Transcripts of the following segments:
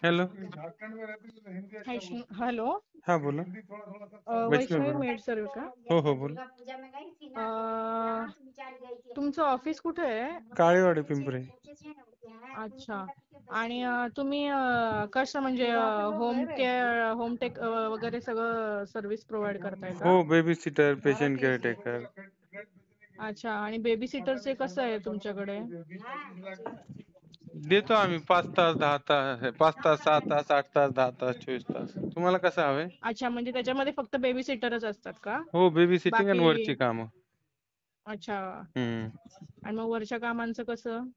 Hello. Hello. हा बोला. वैष्णवी वैष्णव. Made सर्व का? हो हो बोला. तुमचं ऑफिस कुठे आहे? काळेवाडी पिंपरी. अच्छा. आणि तुम्ही कसं म्हणजे होमटेक वगैरे सगळं सर्व्हिस प्रोव्हाइड करताय का? हो, baby sitter, patient care taker. अच्छा. आणि बेबी सिटरचे कसं आहे तुमच्याकडे? देतो आम्ही 5 तास 10 तास 5 तास 6 तास 8 तास 10 तास 24 तास. तुम्हाला कसं हवंय? अच्छा, म्हणजे त्याच्यामध्ये फक्त बेबी सिटरच असतात का? हो, बेबी सिटिंग आणि बाकी वरची कामं. अच्छा. हम्म. आणि मग वरच्या कामांचं कसं?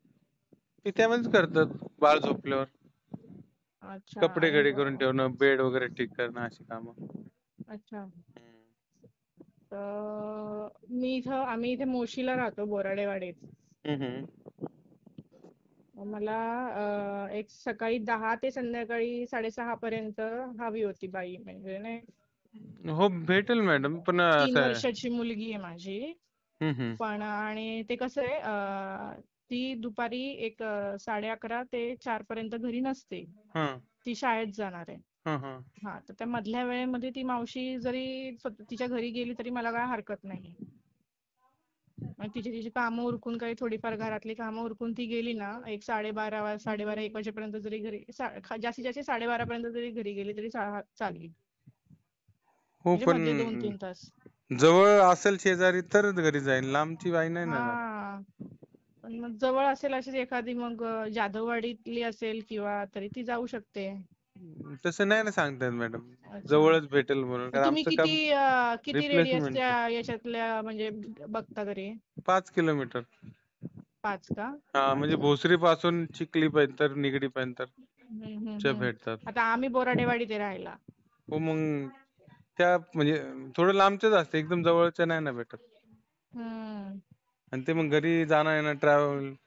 ते त्यामध्येच करतात बाळ झोपल्यावर. अच्छा. कपडे आणि घडी करून ठेवणं, बेड वगैरे ठीक करणं अशी कामं. अच्छा. आम्ही इथे मोशीला राहतो, बोराडेवाडीत. हम्म. मला एक सकाळी 10 ते संध्याकाळी 6:30 पर्यंत हवी होती बाई, म्हणजे नाही. हो भेटेल मॅडम, पण 3 असं आहे. वर्षाची मुलगी आहे माझी. हम्म. पण आणि ते कसं आहे, ती दुपारी 11:30 ते 4 पर्यंत घरी नसते. हा ती शाळेत जाणार आहे. हा हा. हा, तर त्या मधल्या वेळेमध्ये ती मावशी जरी तिच्या घरी गेली तरी मला काय हरकत नाही. मग तिची कामं उरकून, काही थोडीफार घरातली कामं उरकून ती गेली ना, 12:30 1 वाजेपर्यंत जरी घरी, जास्तीत जास्त 12:30 पर्यंत जरी घरी गेली तरी चालेल. हो म्हणजे पण मधले 2-3 तास. जवळ असेल शेजारी तरच घरी जाईल, लांबची बाई नाही ना जात. हा, पण मग जवळ असेल अशीच एखादी, मग जाधववाडीतली असेल किंवा, तरी ती जाऊ शकते. तसं नाही ना सांगता येत मॅडम. अच्छा. जवळच भेटेल म्हणून, मग कारण तुम्ही आमचं काम किती रिप्लेसमेंट. रेडियसच्या याच्यातल्या म्हणजे बघता तरी? 5 किलोमीटर. 5 का? हा, म्हणजे भोसरी पासून चिखली पर्यंत, निगडी पर्यंत भेटतात. आता आम्ही बोराडेवाडीत राहायला. हो मग त्या म्हणजे थोडं लांबचंच असतं, एकदम जवळच्या नाही ना भेटत. हम्म. आणि ते मग घरी जाणं येणं,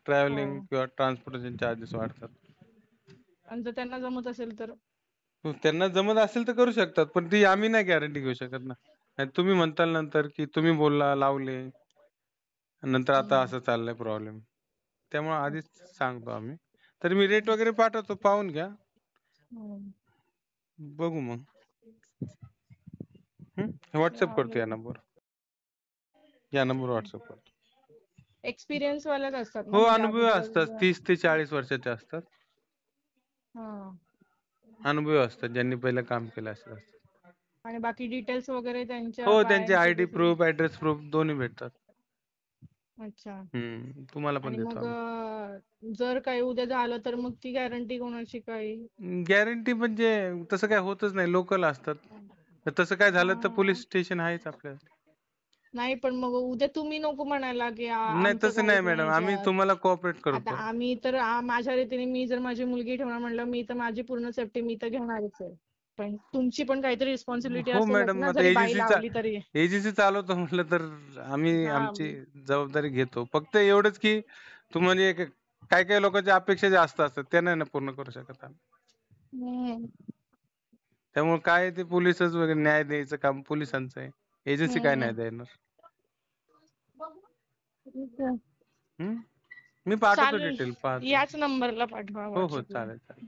ट्रॅव्हलिंग हो. किंवा ट्रान्सपोर्टेशन चार्जेस वाढतात. आणि जर त्यांना जमत असेल तर? हो, त्यांना जमत असेल तर करू शकतात, पण ती आम्ही नाही गॅरंटी घेऊ शकत ना. आणि तुम्ही म्हणताल नंतर की तुम्ही बोलला लावले, नंतर आता हम्म. असं चाललंय प्रॉब्लेम. त्यामुळे आधीच सांगतो आम्ही. तर मी रेट वगैरे पाठवतो, पाहून घ्या. हम्म. बघू मग. व्हॉट्सअप करतो या चालेल. नंबरवर. या नंबरवर व्हॉट्सअप करतो. एक्सपिरियन्स वाल्याच असतात ना, हो, म्हणजे अनुभवी असतात. अगोदर? 30 ते 40 वर्षाचे असतात. हा. अनुभवी असतात, ज्यांनी पहिलं काम केलं असेल असतात. आणि बाकी डिटेल्स वगैरे त्यांच्या हो, त्यांचे बायांचे आयडी देखील? प्रूफ, ऍड्रेस प्रूफ दोन्ही भेटतात. अच्छा. तुम्हाला पण आणि देतो मग आम्ही. जर काही उद्या झालं तर मग ती गॅरंटी कोणाची काही? गॅरंटी म्हणजे तसं काय होतच नाही, लोकल असतात. तर तसं काय झालं तर हा. पोलीस स्टेशन आहेच आपल्याला. नाही, पण मग उद्या तुम्ही नको म्हणायला की नाही आमचं तसं काहीच नाही नाही मॅडम, आम्ही याच्यात. तुम्हाला कोऑपरेट आता करतो. आम्ही तर माझ्या रीतीने, मी जर माझी मुलगी ठेवणार म्हणलं, मी तर माझी पूर्ण सेफ्टी मी तर घेणारच आहे. पण तुमची पण काहीतरी रिस्पॉन्सिबिलिटी हो असेलच मॅडम, ना, आता जरी बाई लावली तरी. एजन्सी चालवतो म्हटलं तर आम्ही हा. आमची जबाबदारी घेतो. फक्त एवढंच की म्हणजे काही काही लोकांच्या अपेक्षा जास्त असतात, त्या नाही ना पूर्ण करू शकत आम्ही. हम्म. त्यामुळे काय ते पोलिसच वगैरे न्याय द्यायचं काम पोलिसांचं आहे. एजन्सी काय न्याय हम्म. देणार? ठीक आहे. हम्म. मी पाठवतो चालेल, डिटेल पाहतो. याच नंबरला पाठवा हो हो, व्हॉट्सअपला. चालेल चालेल.